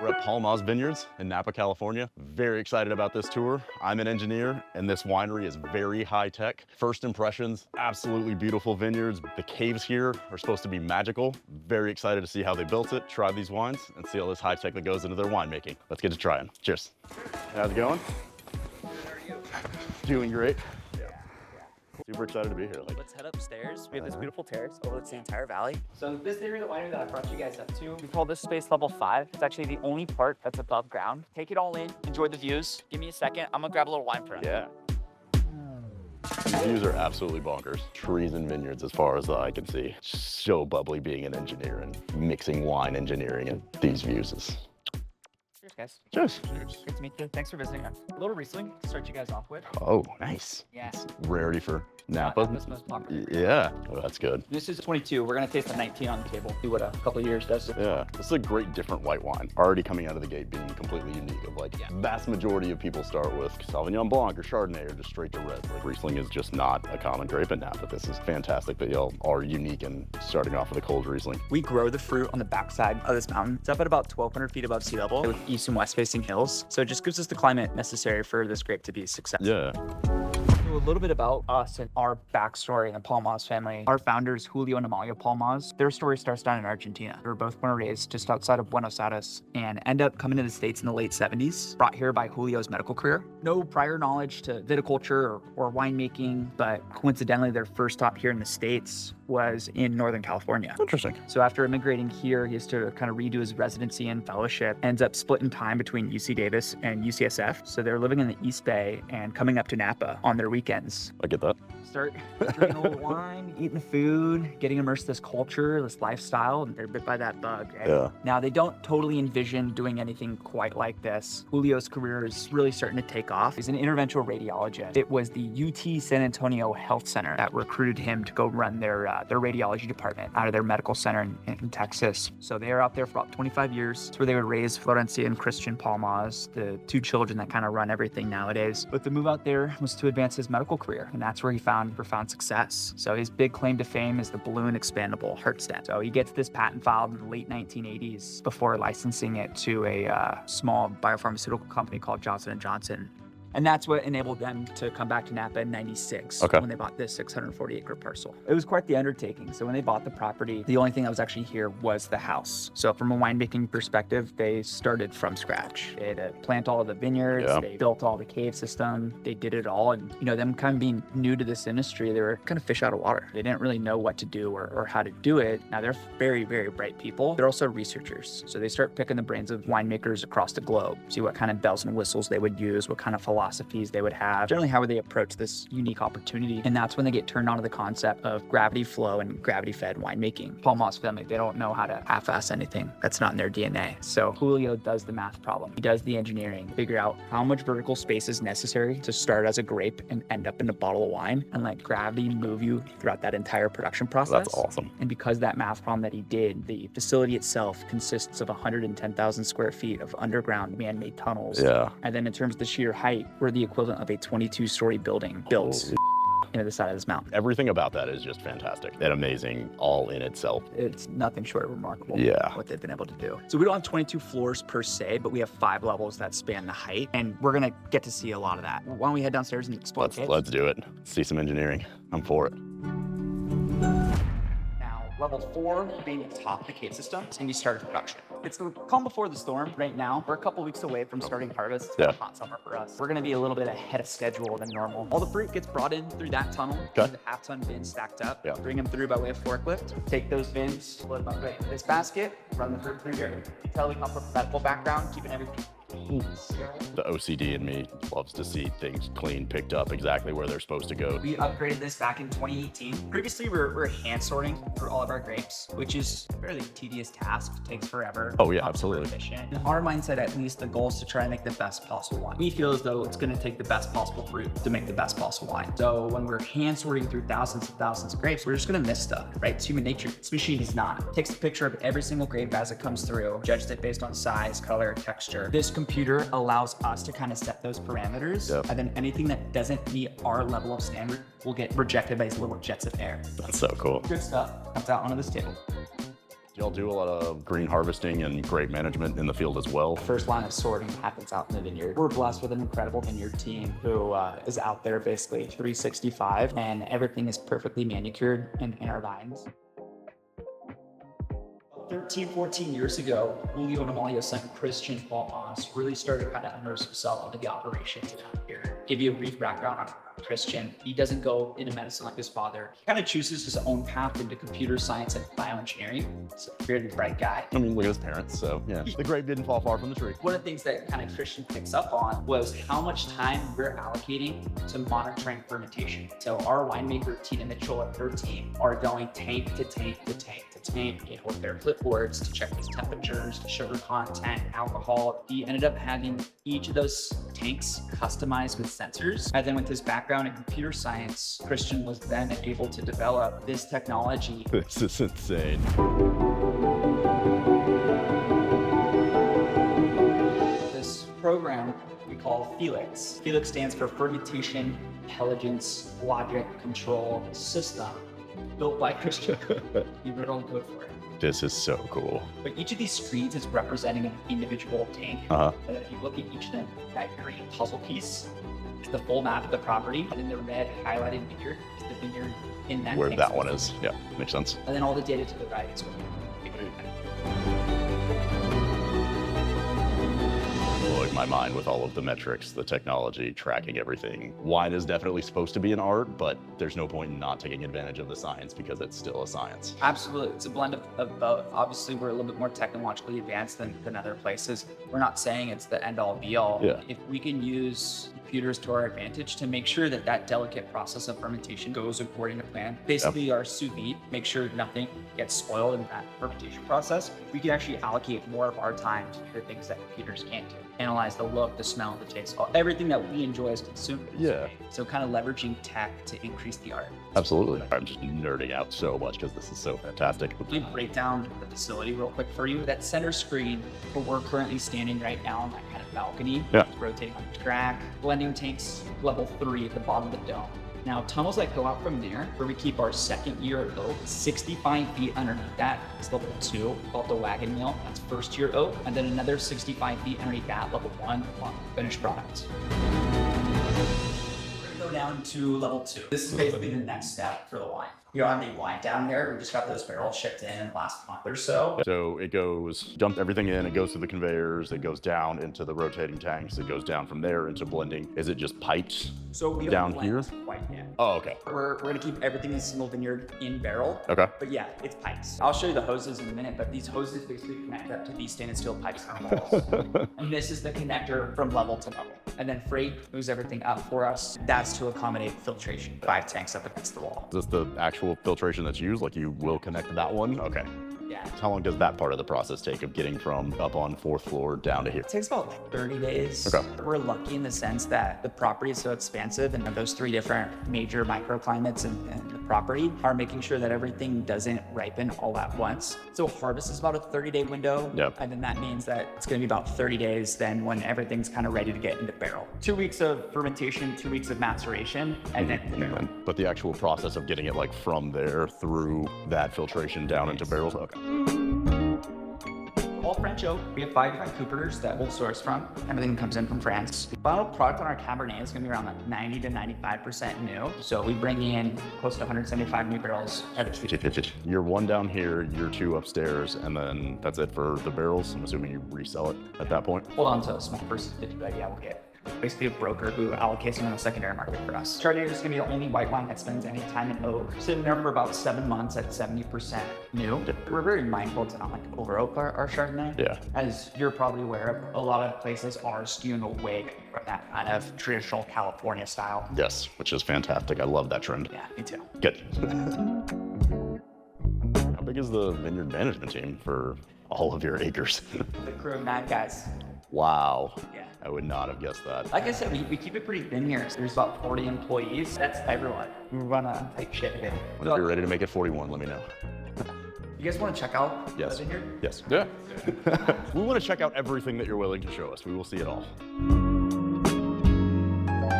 We're at Palmaz Vineyards in Napa, California. Very excited about this tour. I'm an engineer, and this winery is very high tech. First impressions, absolutely beautiful vineyards. The caves here are supposed to be magical. Very excited to see how they built it, try these wines, and see all this high tech that goes into their winemaking. Let's get to trying. Cheers. How's it going? How are you? Doing great. Super excited to be here. Let's head upstairs. We have this beautiful terrace overlooks the entire valley. So this area of the winery that I brought you guys up to, we call this space level 5. It's actually the only part that's above ground. Take it all in, enjoy the views. Give me a second, I'm gonna grab a little wine for us. Yeah. These views are absolutely bonkers. Trees and vineyards as far as the eye can see. So bubbly being an engineer and mixing wine engineering and these views is... Cheers, guys. Cheers. Great to meet you. Thanks for visiting. A little Riesling to start you guys off with. Oh, nice. Yeah. Rarity for Napa. Napa's most popular. Yeah, oh, that's good. This is 22. We're gonna taste the 19 on the table. See what a couple of years does. Yeah, this is a great different white wine. Already coming out of the gate being completely unique of vast majority of people start with Sauvignon Blanc or Chardonnay or just straight to red. Riesling is just not a common grape in Napa. This is fantastic that y'all are unique and starting off with a cold Riesling. We grow the fruit on the backside of this mountain. It's up at about 1,200 feet above sea level with east and west facing hills. So it just gives us the climate necessary for this grape to be successful. Yeah. A little bit about us and our backstory in the Palmaz family. Our founders, Julio and Amalia Palmaz, their story starts down in Argentina. They were both born and raised just outside of Buenos Aires and end up coming to the States in the late 70s, brought here by Julio's medical career. No prior knowledge to viticulture or winemaking, but coincidentally, their first stop here in the States was in Northern California. Interesting. So after immigrating here, he has to kind of redo his residency and fellowship, ends up splitting time between UC Davis and UCSF. So they're living in the East Bay and coming up to Napa on their weekends. I get that. Start drinking a little wine, eating the food, getting immersed in this culture, this lifestyle, and they're bit by that bug. Right? Yeah. Now, they don't totally envision doing anything quite like this. Julio's career is really starting to take off. He's an interventional radiologist. It was the UT San Antonio Health Center that recruited him to go run their radiology department out of their medical center in Texas. So they are out there for about 25 years. It's where they would raise Florencia and Christian Palmaz, the two children that kind of run everything nowadays. But the move out there was to advance his medical career, and that's where he found profound success. So his big claim to fame is the balloon expandable heart stent. So he gets this patent filed in the late 1980s before licensing it to a small biopharmaceutical company called Johnson & Johnson. And that's what enabled them to come back to Napa in 96 when they bought this 640-acre parcel. It was quite the undertaking. So when they bought the property, the only thing that was actually here was the house. So from a winemaking perspective, they started from scratch. They had to plant all of the vineyards, they built all the cave system, they did it all. And, you know, them kind of being new to this industry, they were kind of fish out of water. They didn't really know what to do or how to do it. Now, they're very, very bright people. They're also researchers. So they start picking the brains of winemakers across the globe, see what kind of bells and whistles they would use, what kind of philosophies they would have, generally how would they approach this unique opportunity. And that's when they get turned on to the concept of gravity flow and gravity fed winemaking. Palmaz family, they don't know how to half-ass anything that's not in their DNA. So Julio does the math problem. He does the engineering, figure out how much vertical space is necessary to start as a grape and end up in a bottle of wine, and let gravity move you throughout that entire production process. That's awesome. And because that math problem that he did, the facility itself consists of 110,000 square feet of underground man-made tunnels. Yeah. And then in terms of the sheer height, we're the equivalent of a 22-story building built into the side of this mountain. Everything about that is just fantastic and amazing all in itself. It's nothing short of remarkable what they've been able to do. So we don't have 22 floors per se, but we have 5 levels that span the height, and we're gonna get to see a lot of that. Why don't we head downstairs and explore? Let's do it. See some engineering. I'm for it. Level 4 being atop the cave system, and we started production. It's the calm before the storm right now. We're a couple weeks away from starting harvest. It's been a hot summer for us. We're gonna be a little bit ahead of schedule than normal. All the fruit gets brought in through that tunnel. The half-ton bins stacked up. Bring them through by way of forklift. Take those bins, load them up right in this basket, run the fruit through here. Tell we come from a medical background, keeping everything. The OCD in me loves to see things clean, picked up exactly where they're supposed to go. We upgraded this back in 2018. Previously, we were hand sorting for all of our grapes, which is a fairly tedious task. It takes forever. Oh yeah, absolutely. In our mindset, at least, the goal is to try and make the best possible wine. We feel as though it's going to take the best possible fruit to make the best possible wine. So when we're hand sorting through thousands and thousands of grapes, we're just going to miss stuff, right? It's human nature. This machine is not. It takes a picture of every single grape as it comes through, judges it based on size, color, texture. This computer allows us to kind of set those parameters, and then anything that doesn't meet our level of standard will get rejected by these little jets of air. That's so cool. Good stuff comes out onto this table. Y'all do a lot of green harvesting and grape management in the field as well. First line of sorting happens out in the vineyard. We're blessed with an incredible vineyard team who is out there basically 365, and everything is perfectly manicured in our vines. 13, 14 years ago, Julio and Amalio's son, Christian Palmaz, really started kind of immerse himself into the operations down here. Give you a brief background on Christian. He doesn't go into medicine like his father. He kind of chooses his own path into computer science and bioengineering. He's a very bright guy. I mean, look at his parents, so yeah. The grape didn't fall far from the tree. One of the things that kind of Christian picks up on was how much time we're allocating to monitoring fermentation. So our winemaker, Tina Mitchell, and her team are going tank to tank to tank to tank, with their clipboards to check these temperatures, sugar content, alcohol. He ended up having each of those tanks customized with sensors. And then with his background in computer science, Christian was then able to develop this technology. This is insane. This program we call Felix. Felix stands for Fermentation, Intelligence, Logic, Control System, built by Christian. He wrote all the code for it. This is so cool. But each of these screens is representing an individual tank. And if you look at each of them, that green puzzle piece is the full map of the property. And then the red highlighted vineyard is the vineyard in that Where tank. that one is. Yeah, makes sense. And then all the data to the right is what Blowing my mind with all of the metrics, the technology, tracking everything. Wine is definitely supposed to be an art, but there's no point in not taking advantage of the science because it's still a science. Absolutely. It's a blend of both. Obviously, we're a little bit more technologically advanced than other places. We're not saying it's the end all be all. Yeah. If we can use computers to our advantage to make sure that that delicate process of fermentation goes according to plan, basically our sous vide, make sure nothing gets spoiled in that fermentation process, we can actually allocate more of our time to the things that computers can't do. Analyze the look, the smell, the taste, everything that we enjoy as consumers. Yeah. So kind of leveraging tech to increase the art. Absolutely. I'm just nerding out so much because this is so fantastic. Let me break down the facility real quick for you. That center screen where we're currently standing right now on that kind of balcony, rotating on the track. Blending tanks, level 3 at the bottom of the dome. Now, tunnels that go out from there, where we keep our second year oak, 65 feet underneath that is level 2, called the wagon wheel. That's first year oak. And then another 65 feet underneath that, level 1, finished product. We're gonna go down to level 2. This is basically the next step for the wine. You don't have any wine down there. We just got those barrels shipped in the last month or so. So it goes, dump everything in, it goes through the conveyors, it goes down into the rotating tanks, it goes down from there into blending. Is it just pipes So we down don't here? blend quite yet. Oh, okay. We're gonna keep everything in single vineyard in barrel. Okay. But yeah, it's pipes. I'll show you the hoses in a minute, but these hoses basically connect up to these stainless steel pipes on the walls. And this is the connector from level to level. And then freight moves everything up for us. That's to accommodate filtration. 5 tanks up against the wall. Is this the actual filtration that's used? Like you will connect that one? Okay. Yeah. How long does that part of the process take of getting from up on 4th floor down to here? It takes about 30 days. Okay. We're lucky in the sense that the property is so expansive, and those 3 different major microclimates in the property are making sure that everything doesn't ripen all at once. So harvest is about a 30-day window. Yep. And then that means that it's going to be about 30 days then when everything's kind of ready to get into barrel. 2 weeks of fermentation, 2 weeks of maceration, and then the barrel. But the actual process of getting it like from there through that filtration down into barrels? Okay. All French oak. We have 5 different coopers that we'll source from. Everything comes in from France. Final product on our Cabernet is going to be around like 90 to 95% new. So we bring in close to 175 new barrels every week. Year 1 down here, year 2 upstairs, and then that's it for the barrels. I'm assuming you resell it at that point. Hold on to a small versus 50, but yeah, we'll get basically a broker who allocates them on the secondary market for us. Chardonnay is going to be the only white wine that spends any time in oak. Sitting there for about 7 months at 70% new. We're very mindful to not like over oak our Chardonnay. Yeah. As you're probably aware of, a lot of places are skewing away from that kind of traditional California style. Yes, which is fantastic. I love that trend. Yeah, me too. Good. How big is the vineyard management team for all of your acres? The crew of 9 guys. Wow. Yeah. I would not have guessed that. Like I said, we keep it pretty thin here. There's about 40 employees. That's everyone. We run a tight ship here. If you're ready to make it 41, let me know. You guys want to check out Yes. the vineyard? Yes. Yeah. We want to check out everything that you're willing to show us. We will see it all.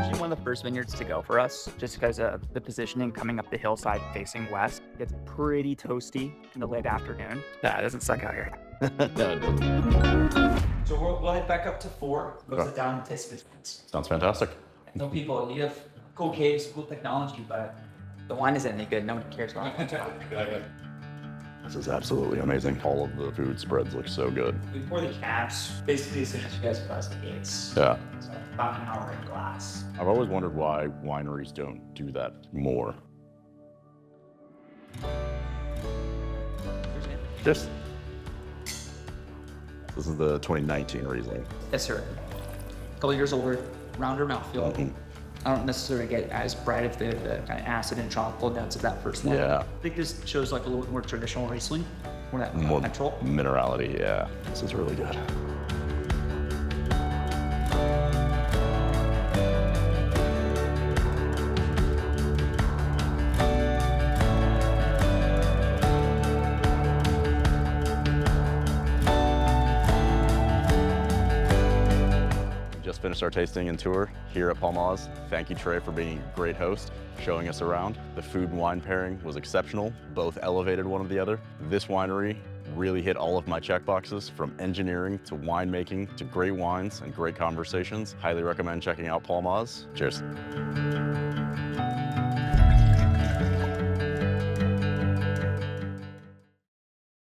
Usually one of the first vineyards to go for us, just because of the positioning coming up the hillside facing west. It's pretty toasty in the late afternoon. Yeah, it doesn't suck out here. No, it doesn't. So we'll head back up to 4. Go sit down and taste the vineyards. Sounds fantastic. I know people, you have cool caves, cool technology, but the wine isn't any good. No one cares about it. This is absolutely amazing. All of the food spreads look so good. We pour the caps basically as soon as you guys cross the gates. Yeah. So about an hour in glass. I've always wondered why wineries don't do that more. This is the 2019 Riesling. Yes, sir. A couple years older, rounder mouthfeel. Mhm. I don't necessarily get as bright of the kind of acid and tropical notes of that first one. Yeah. I think this shows like a little bit more traditional Riesling, more that More natural. minerality, yeah. This is really good. Just finished our tasting and tour here at Palmaz. Thank you, Trey, for being a great host, showing us around. The food and wine pairing was exceptional. Both elevated one of the other. This winery really hit all of my check boxes, from engineering to winemaking to great wines and great conversations. Highly recommend checking out Palmaz. Cheers.